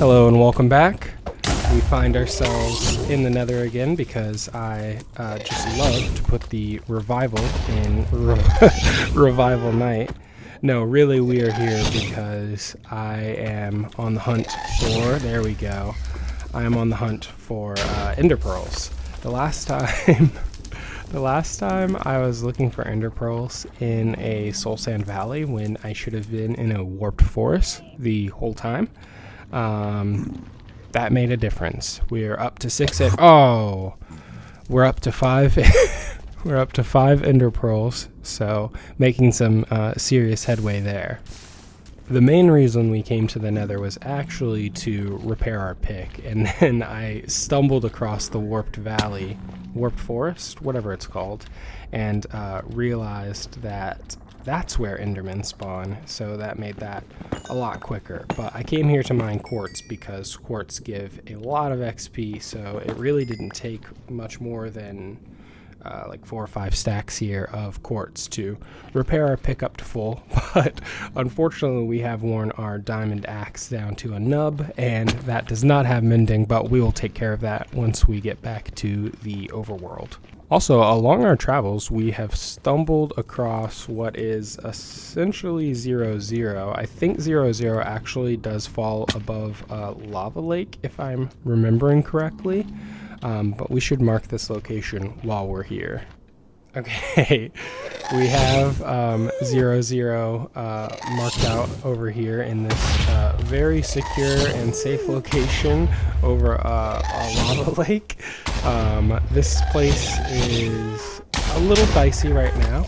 Hello and welcome back. We find ourselves in the Nether again because I just love to put the revival in revival night. No, really we are here because I am on the hunt for, there we go, I am on the hunt for ender pearls. The last time I was looking for ender pearls in a soul sand valley when I should have been in a warped forest the whole time. That made a difference. We're up to we're up to 5 we're up to 5 ender pearls, so making some serious headway there. The main reason we came to the Nether was actually to repair our pick, and then I stumbled across the warped valley, warped forest, whatever it's called, and realized that that's where endermen spawn, so that made that a lot quicker. But I came here to mine quartz because quartz give a lot of XP, so it really didn't take much more than like 4 or 5 stacks here of quartz to repair our pick up to full. But unfortunately we have worn our diamond axe down to a nub, and that does not have mending, but we will take care of that once we get back to the overworld. Also, along our travels, we have stumbled across what is essentially 0-0. I think 0-0 actually does fall above a lava lake, if I'm remembering correctly. But we should mark this location while we're here. Okay, we have 0-0 marked out over here in this very secure and safe location over a lava lake. This place is a little dicey right now,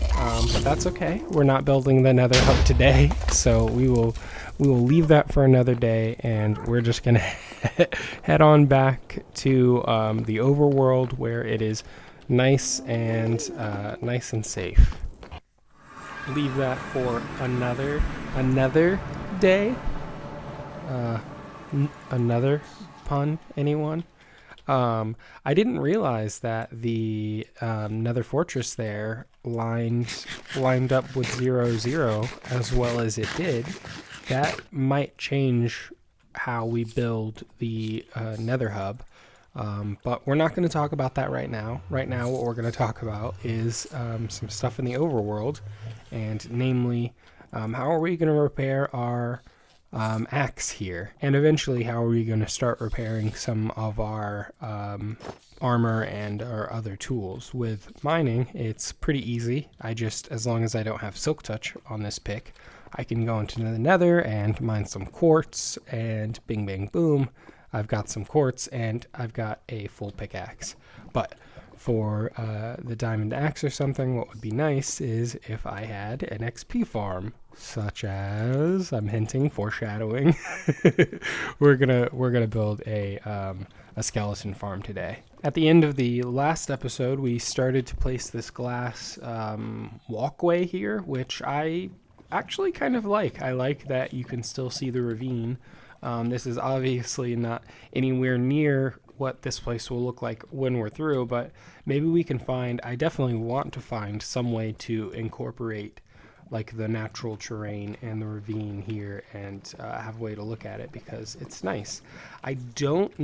but that's okay. We're not building the Nether hub today, so we will leave that for another day, and we're just gonna head on back to the overworld where it is nice and safe. Leave that for another day. Another pun, anyone? I didn't realize that the Nether Fortress there lined up with 0-0 as well as it did. That might change how we build the Nether hub. But we're not going to talk about that right now. Right now, what we're going to talk about is some stuff in the overworld, and namely, how are we going to repair our axe here, and eventually how are we going to start repairing some of our armor and our other tools. With mining, it's pretty easy. As long as I don't have silk touch on this pick, I can go into the Nether and mine some quartz, and bing bang boom, I've got some quartz and I've got a full pickaxe. But for the diamond axe or something, what would be nice is if I had an XP farm, such as, I'm hinting, foreshadowing. we're gonna build a skeleton farm today. At the end of the last episode, we started to place this glass walkway here, which I actually kind of like. I like that you can still see the ravine. This is obviously not anywhere near what this place will look like when we're through, but maybe we can I definitely want to find some way to incorporate like the natural terrain and the ravine here and have a way to look at it, because it's nice. I don't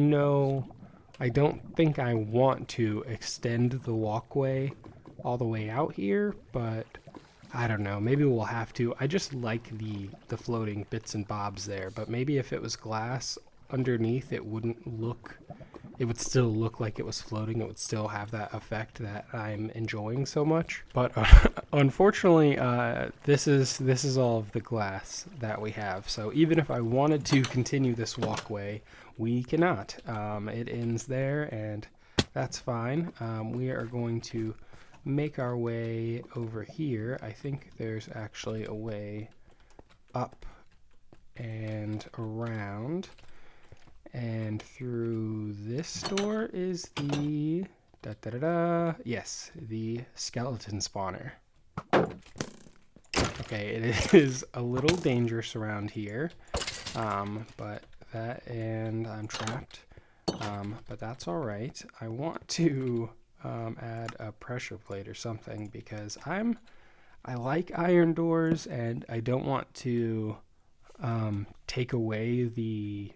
think I want to extend the walkway all the way out here, but I don't know, maybe we'll have to. I just like the floating bits and bobs there, but maybe if it was glass underneath, it would still look like it was floating. It would still have that effect that I'm enjoying so much. But unfortunately, this is all of the glass that we have. So even if I wanted to continue this walkway, we cannot. It ends there, and that's fine. We are going to make our way over here. I think there's actually a way up and around, and through this door is the yes, the skeleton spawner. Okay, it is a little dangerous around here, but and I'm trapped, but that's all right. I want to add a pressure plate or something, because I like iron doors, and I don't want to take away the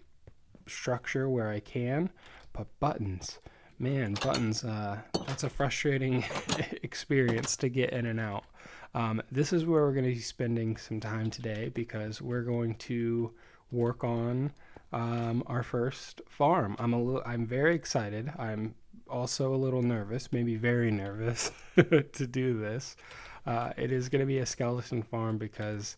structure where I can. But buttons, man, buttons, that's a frustrating experience to get in and out. This is where we're going to be spending some time today, because we're going to work on our first farm. I'm very excited. I'm also a little nervous, maybe very nervous to do this. It is going to be a skeleton farm because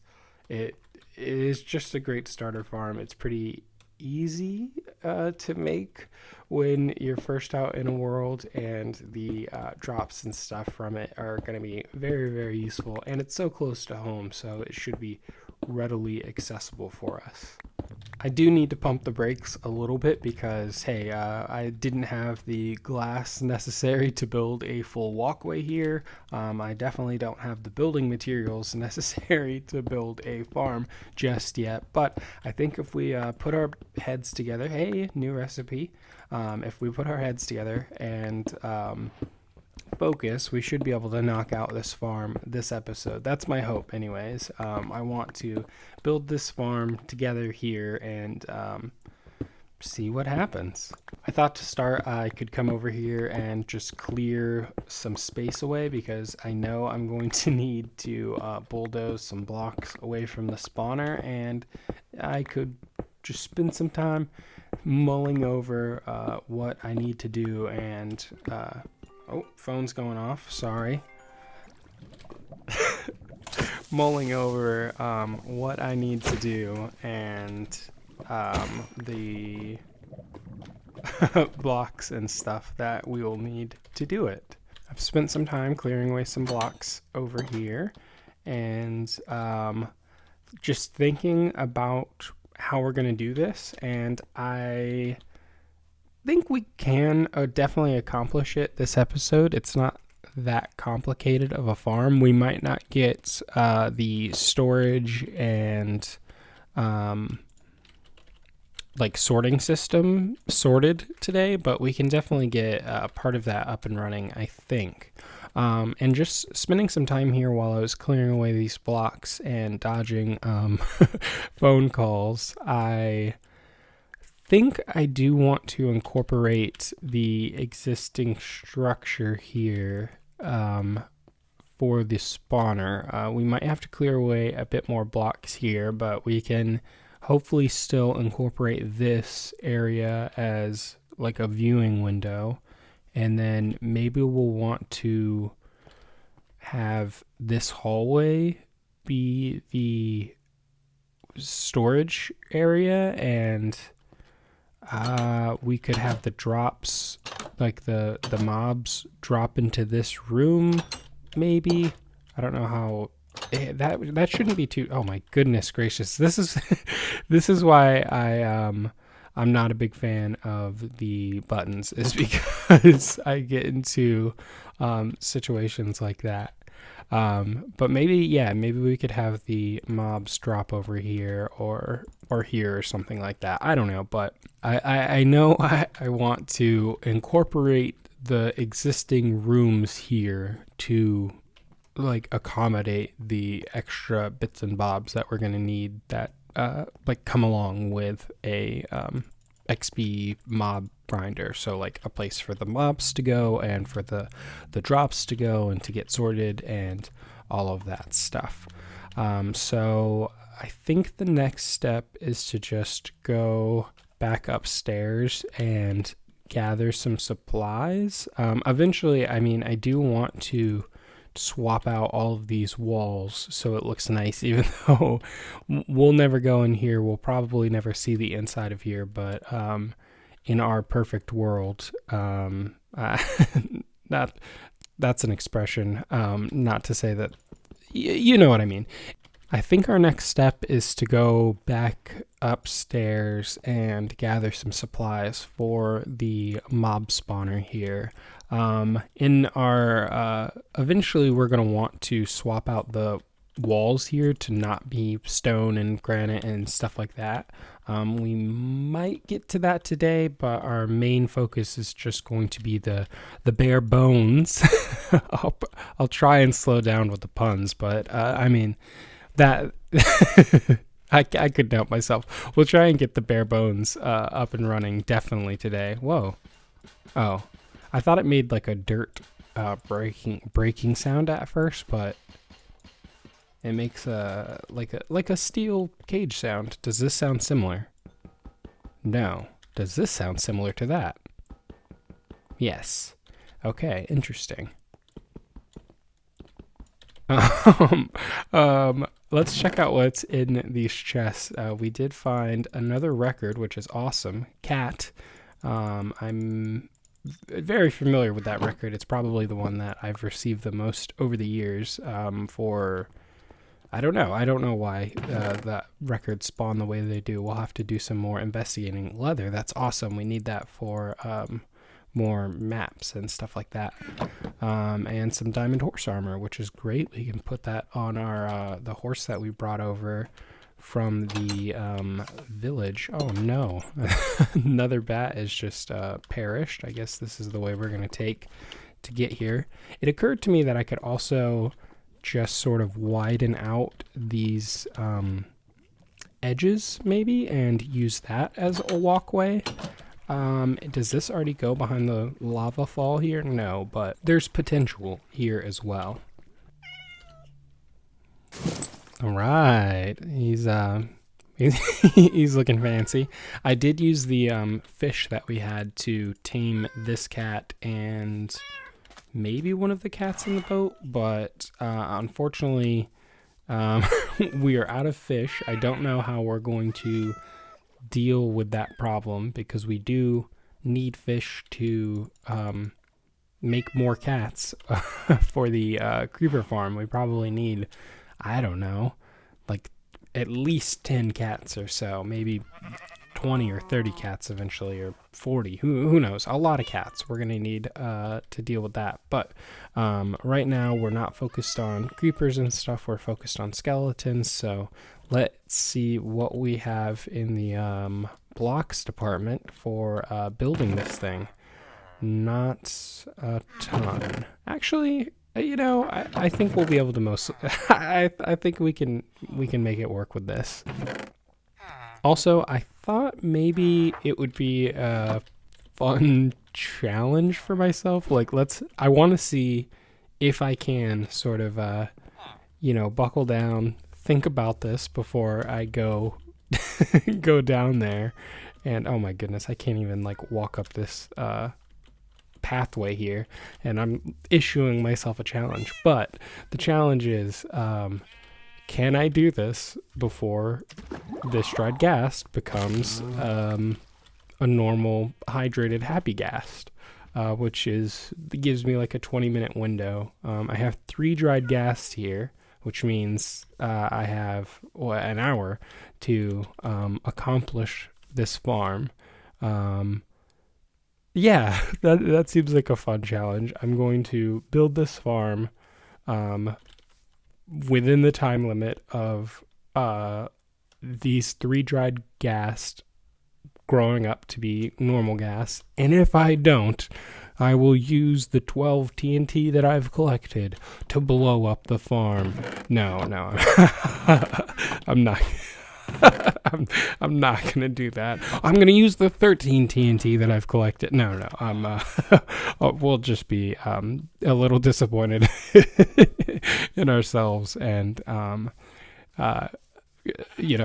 it is just a great starter farm. It's pretty easy to make when you're first out in a world, and the drops and stuff from it are going to be very, very useful, and it's so close to home, so it should be readily accessible for us. I do need to pump the brakes a little bit because, hey, I didn't have the glass necessary to build a full walkway here. I definitely don't have the building materials necessary to build a farm just yet. But I think if we put our heads together, hey, new recipe. If we put our heads together and focus, we should be able to knock out this farm this episode. That's my hope anyways. I want to build this farm together here and see what happens. I thought to start I could come over here and just clear some space away, because I know I'm going to need to bulldoze some blocks away from the spawner, and I could just spend some time mulling over what I need to do. And oh, phone's going off, sorry. Mulling over what I need to do, and the blocks and stuff that we will need to do it. I've spent some time clearing away some blocks over here, and just thinking about how we're going to do this, and I think we can definitely accomplish it this episode. It's not that complicated of a farm. We might not get the storage and like sorting system sorted today, but we can definitely get part of that up and running, I think. And just spending some time here while I was clearing away these blocks and dodging phone calls, I think I do want to incorporate the existing structure here for the spawner. We might have to clear away a bit more blocks here, but we can hopefully still incorporate this area as like a viewing window, and then maybe we'll want to have this hallway be the storage area, and we could have the drops, like the mobs drop into this room, maybe. I don't know how that shouldn't be too. Oh my goodness gracious! This is why I'm not a big fan of the buttons, is because I get into situations like that. But maybe we could have the mobs drop over here or here or something like that. I don't know, but I know I want to incorporate the existing rooms here to like accommodate the extra bits and bobs that we're going to need that like come along with a XP mob grinder. So like a place for the mobs to go and for the drops to go and to get sorted and all of that stuff. So I think the next step is to just go back upstairs and gather some supplies. Eventually, I mean, I do want to swap out all of these walls so it looks nice, even though we'll never go in here. We'll probably never see the inside of here, but in our perfect world, that's an expression, not to say that, you know what I mean. I think our next step is to go back upstairs and gather some supplies for the mob spawner here. In our eventually we're going to want to swap out the walls here to not be stone and granite and stuff like that. We might get to that today, but our main focus is just going to be the bare bones. I'll try and slow down with the puns, but I mean that I couldn't help myself. We'll try and get the bare bones up and running definitely today. Whoa. Oh, I thought it made like a dirt breaking sound at first, but it makes like a steel cage sound. Does this sound similar? No. Does this sound similar to that? Yes. Okay, interesting. Let's check out what's in these chests. We did find another record, which is awesome. Cat. I'm very familiar with that record. It's probably the one that I've received the most over the years. For I don't know why that record spawned the way they do. We'll have to do some more investigating. Leather. That's awesome. We need that for more maps and stuff like that, and some diamond horse armor, which is great. We can put that on our the horse that we brought over from the village. Oh no, another bat is just perished. I guess this is the way we're gonna take to get here. It occurred to me that I could also just sort of widen out these edges maybe and use that as a walkway. Does this already go behind the lava fall here? No, but there's potential here as well. All right, he's he's looking fancy. I did use the fish that we had to tame this cat and maybe one of the cats in the boat, but unfortunately, we are out of fish. I don't know how we're going to deal with that problem because we do need fish to make more cats for the creeper farm. We probably need, I don't know, like at least 10 cats or so, maybe 20 or 30 cats eventually, or 40, who knows, a lot of cats. We're gonna need to deal with that, but right now we're not focused on creepers and stuff. We're focused on skeletons. So let's see what we have in the blocks department for building this thing. Not a ton, actually. I think we'll be able to I think we can make it work with this. Also, I thought maybe it would be a fun challenge for myself. Like, I want to see if I can sort of, buckle down, think about this before I go down there. And oh my goodness, I can't even like walk up this pathway here, and I'm issuing myself a challenge. But the challenge is, can I do this before this dried ghast becomes a normal hydrated happy ghast, which gives me like a 20-minute window. I have 3 dried ghast here, which means I have an hour to accomplish this farm. Yeah, that seems like a fun challenge. I'm going to build this farm within the time limit of these 3 dried ghast growing up to be normal ghast. And if I don't, I will use the 12 TNT that I've collected to blow up the farm. No, I'm not. I'm not gonna do that. I'm gonna use the 13 TNT that I've collected. No, we'll just be a little disappointed in ourselves and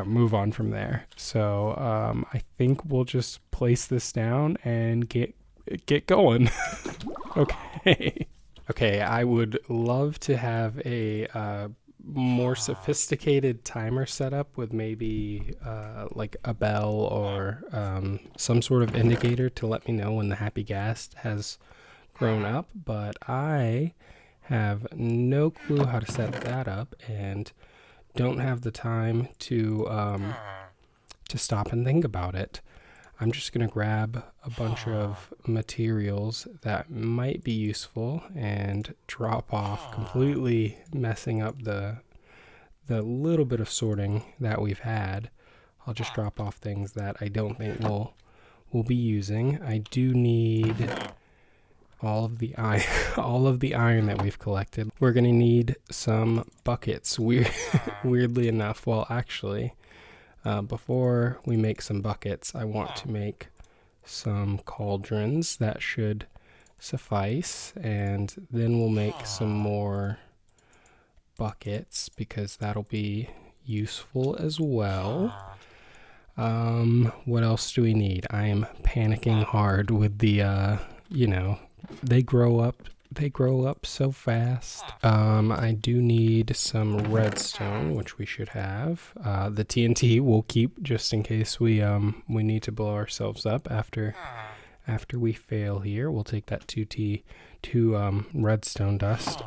move on from there. So I think we'll just place this down and get going. Okay, I would love to have a more sophisticated timer setup with maybe like a bell or some sort of indicator to let me know when the happy ghast has grown up, but I have no clue how to set that up and don't have the time to stop and think about it. I'm just going to grab a bunch of materials that might be useful and drop off, completely messing up the little bit of sorting that we've had. I'll just drop off things that I don't think we'll be using. I do need all of the iron that we've collected. We're going to need some buckets. Weirdly enough, well, actually, Before we make some buckets, I want to make some cauldrons. That should suffice, and then we'll make some more buckets because that'll be useful as well. What else do we need? I am panicking hard with the they grow up so fast. I do need some redstone, which we should have. The TNT we'll keep just in case we need to blow ourselves up after we fail here. We'll take that 2 redstone dust.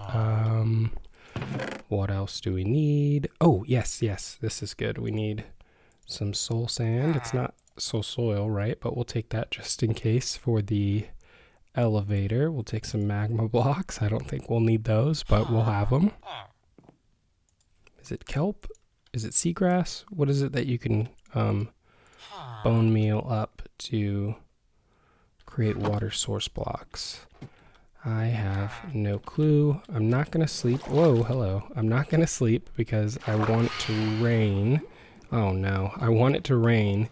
What else do we need? Oh, yes, this is good. We need some soul sand. It's not soul soil, right? But we'll take that just in case for the elevator. We'll take some magma blocks. I don't think we'll need those, but we'll have them. Is it kelp? Is it seagrass? What is it that you can bone meal up to create water source blocks? I have no clue. I'm not going to sleep. Whoa, hello. I'm not going to sleep because I want to rain. Oh no, I want it to rain.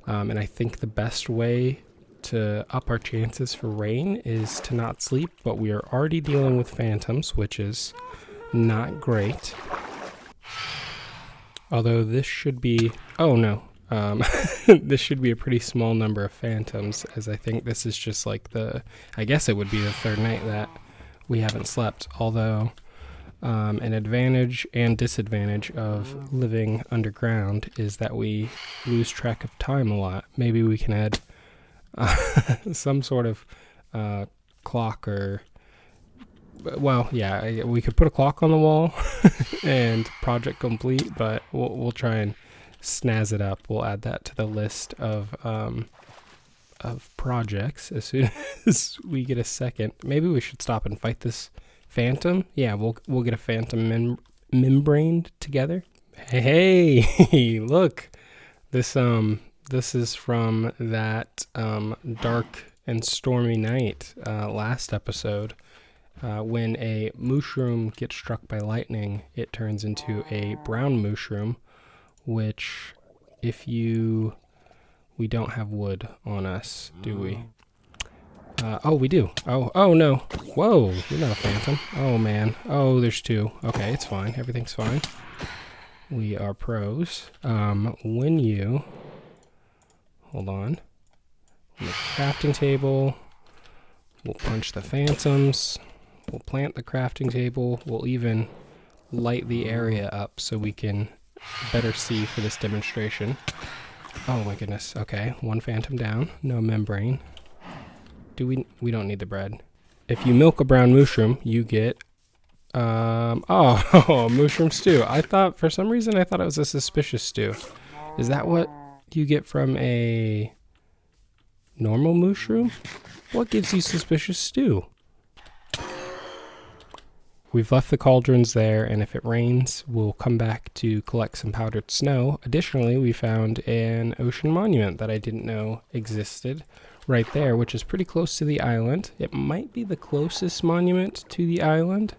And I think the best way to up our chances for rain is to not sleep, but we are already dealing with phantoms, which is not great. Although this should be, oh no, this should be a pretty small number of phantoms, as I think this is just like I guess it would be the third night that we haven't slept, although an advantage and disadvantage of living underground is that we lose track of time a lot. Maybe we can add some sort of clock or, well, yeah, we could put a clock on the wall and project complete, but we'll try and snazz it up. We'll add that to the list of projects as soon as we get a second. Maybe we should stop and fight this phantom. Yeah, we'll get a phantom membrane together. Hey, look, this is from that dark and stormy night last episode. When a mushroom gets struck by lightning, it turns into a brown mushroom, which we don't have wood on us, do we? Oh, we do. Oh no. Whoa, you're not a phantom. Oh man. Oh, there's 2. Okay, it's fine. Everything's fine. We are pros. When you hold on. On the crafting table, we'll punch the phantoms. We'll plant the crafting table. We'll even light the area up so we can better see for this demonstration. Oh my goodness. Okay, 1 phantom down. No membrane. We don't need the bread. If you milk a brown mushroom, you get mushroom stew. For some reason I thought it was a suspicious stew. Is that what you get from a normal mushroom? What gives you suspicious stew? We've left the cauldrons there, and if it rains, we'll come back to collect some powdered snow. Additionally, we found an ocean monument that I didn't know existed right there, which is pretty close to the island. It might be the closest monument to the island.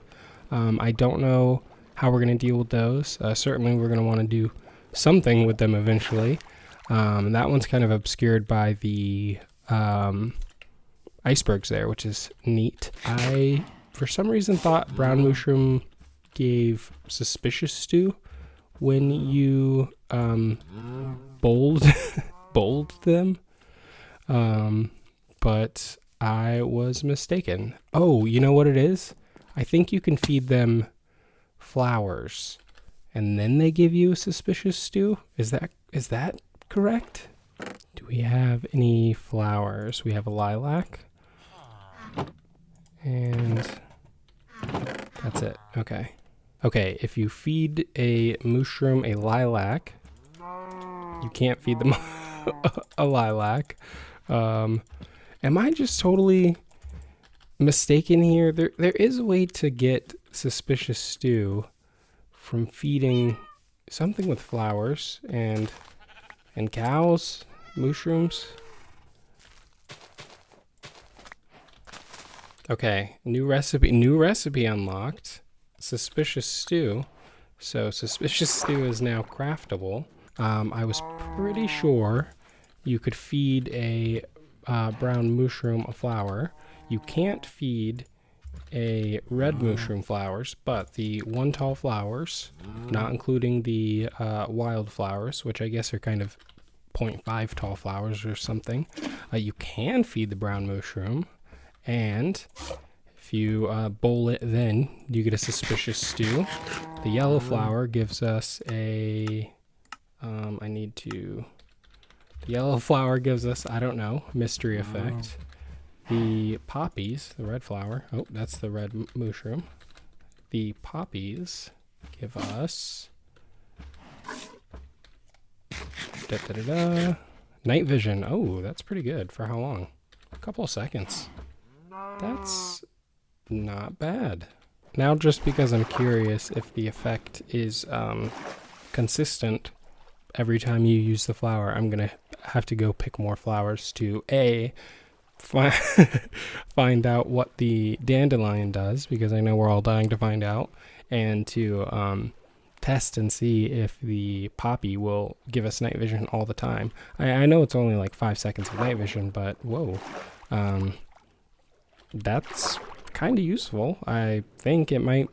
I don't know how we're going to deal with those. Certainly, we're going to want to do something with them eventually. That one's kind of obscured by the icebergs there, which is neat. I, for some reason, thought brown mushroom gave suspicious stew when you bold them. But I was mistaken. Oh, you know what it is? I think you can feed them flowers and then they give you a suspicious stew. Is that correct? Do we have any flowers? We have a lilac. And that's it. Okay. Okay, if you feed a mushroom a lilac, you can't feed them a lilac. Am I just totally mistaken here? There is a way to get suspicious stew from feeding something with flowers and cows, mushrooms. Okay, new recipe unlocked. Suspicious stew. So suspicious stew is now craftable. I was pretty sure you could feed a brown mushroom a flower. You can't feed a red mushroom flowers, but the one tall flowers, not including the wild flowers, which I guess are kind of 0.5 tall flowers or something, you can feed the brown mushroom, and if you bowl it, then you get a suspicious stew. The yellow flower gives us a the yellow flower gives us, I don't know, mystery effect. The poppies, the red flower, oh, that's the red mushroom. The poppies give us night vision. Oh, that's pretty good. For how long? A couple of seconds. That's not bad. Now, just because I'm curious if the effect is consistent every time you use the flower, I'm going to have to go pick more flowers to find out what the dandelion does, because I know we're all dying to find out, and to test and see if the poppy will give us night vision all the time. I know it's only like 5 seconds of night vision, but whoa, that's kind of useful. I think it might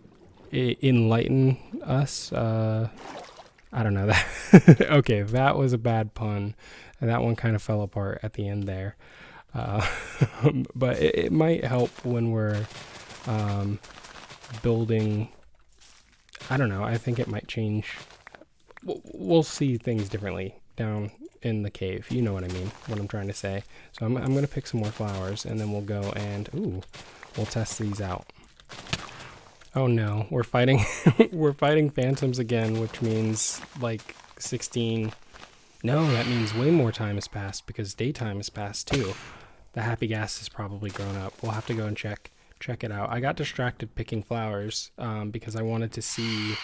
enlighten us. I don't know that. Okay, that was a bad pun. That one kind of fell apart at the end there. But it might help when we're building. I don't know. I think it might change. We'll see things differently down in the cave. You know what I mean, what I'm trying to say. So I'm going to pick some more flowers, and then we'll go and, we'll test these out. Oh no, we're fighting we're fighting phantoms again, which means like 16. No, that means way more time has passed because daytime has passed too. The a-ghast has probably grown up. We'll have to go and check it out. I got distracted picking flowers because I wanted to see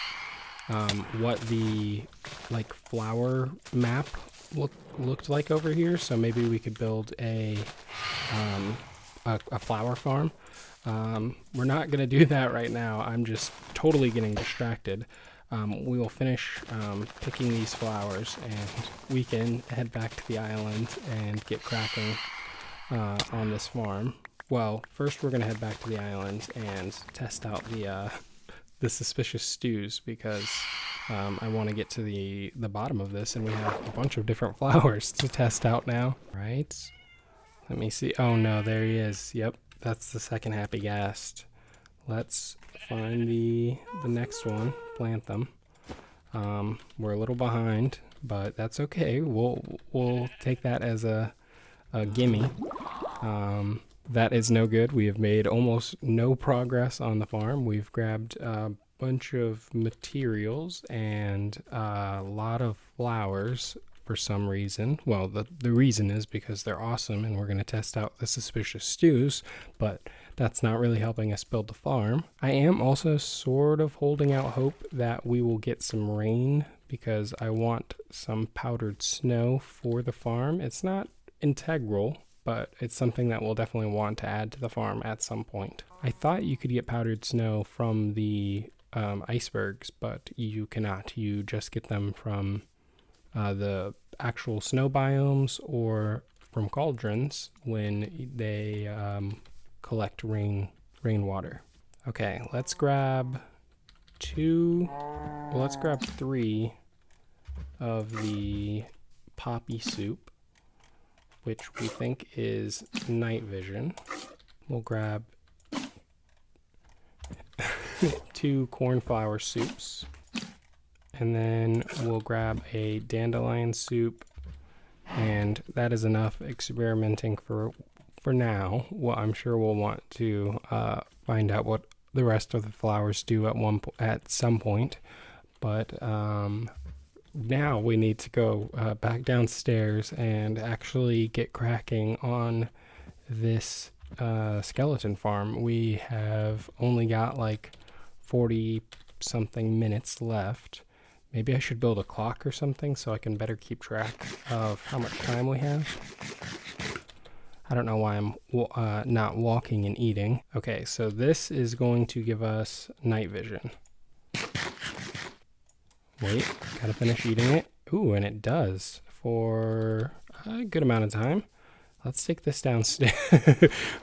what the like flower map looked like over here. So maybe we could build a flower farm. We're not going to do that right now. I'm just totally getting distracted. We will finish picking these flowers, and we can head back to the island and get cracking on this farm. Well, first we're going to head back to the island and test out the suspicious stews, because I want to get to the bottom of this, and we have a bunch of different flowers to test out now. Right? Let me see. Oh no, there he is. Yep. That's the second a-ghast. Let's find the next one, plant them. We're a little behind, but that's okay. We'll take that as a gimme. That is no good. We have made almost no progress on the farm. We've grabbed a bunch of materials and a lot of flowers for some reason. Well, the reason is because they're awesome and we're going to test out the suspicious stews, but that's not really helping us build the farm. I am also sort of holding out hope that we will get some rain, because I want some powdered snow for the farm. It's not integral, but it's something that we'll definitely want to add to the farm at some point. I thought you could get powdered snow from the icebergs, but you cannot. You just get them from the actual snow biomes or from cauldrons when they collect rainwater. Okay, let's grab 3 of the poppy soup, which we think is night vision. We'll grab 2 cornflower soups. And then we'll grab a dandelion soup, and that is enough experimenting for now. Well, I'm sure we'll want to find out what the rest of the flowers do at some point. But now we need to go back downstairs and actually get cracking on this skeleton farm. We have only got like 40 something minutes left. Maybe I should build a clock or something so I can better keep track of how much time we have. I don't know why I'm not walking and eating. Okay, so this is going to give us night vision. Wait, gotta finish eating it. Ooh, and it does for a good amount of time. Let's take this downstairs.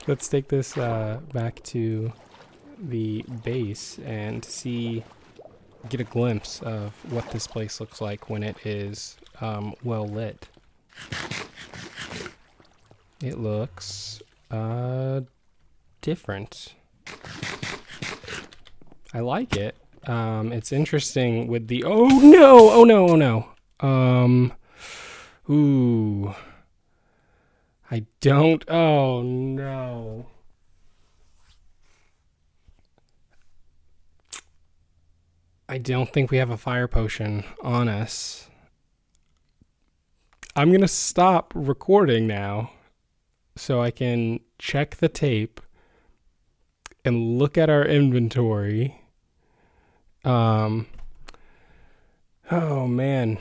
Let's take this back to the base and get a glimpse of what this place looks like when it is well lit. It looks different. I like it. It's interesting with the oh no. Ooh. I don't. Oh no. I don't think we have a fire potion on us. I'm going to stop recording now so I can check the tape and look at our inventory. Oh man.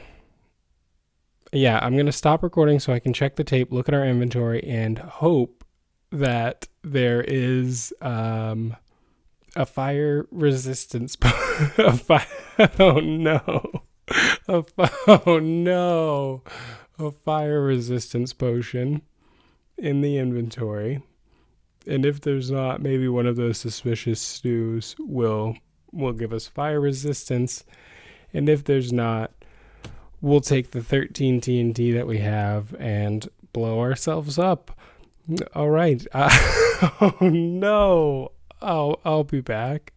Yeah, I'm going to stop recording so I can check the tape, look at our inventory, and hope that there is a fire resistance oh no. Oh no. A fire resistance potion in the inventory. And if there's not, maybe one of those suspicious stews will give us fire resistance. And if there's not, we'll take the 13 TNT that we have and blow ourselves up. All right. Oh no. I'll be back.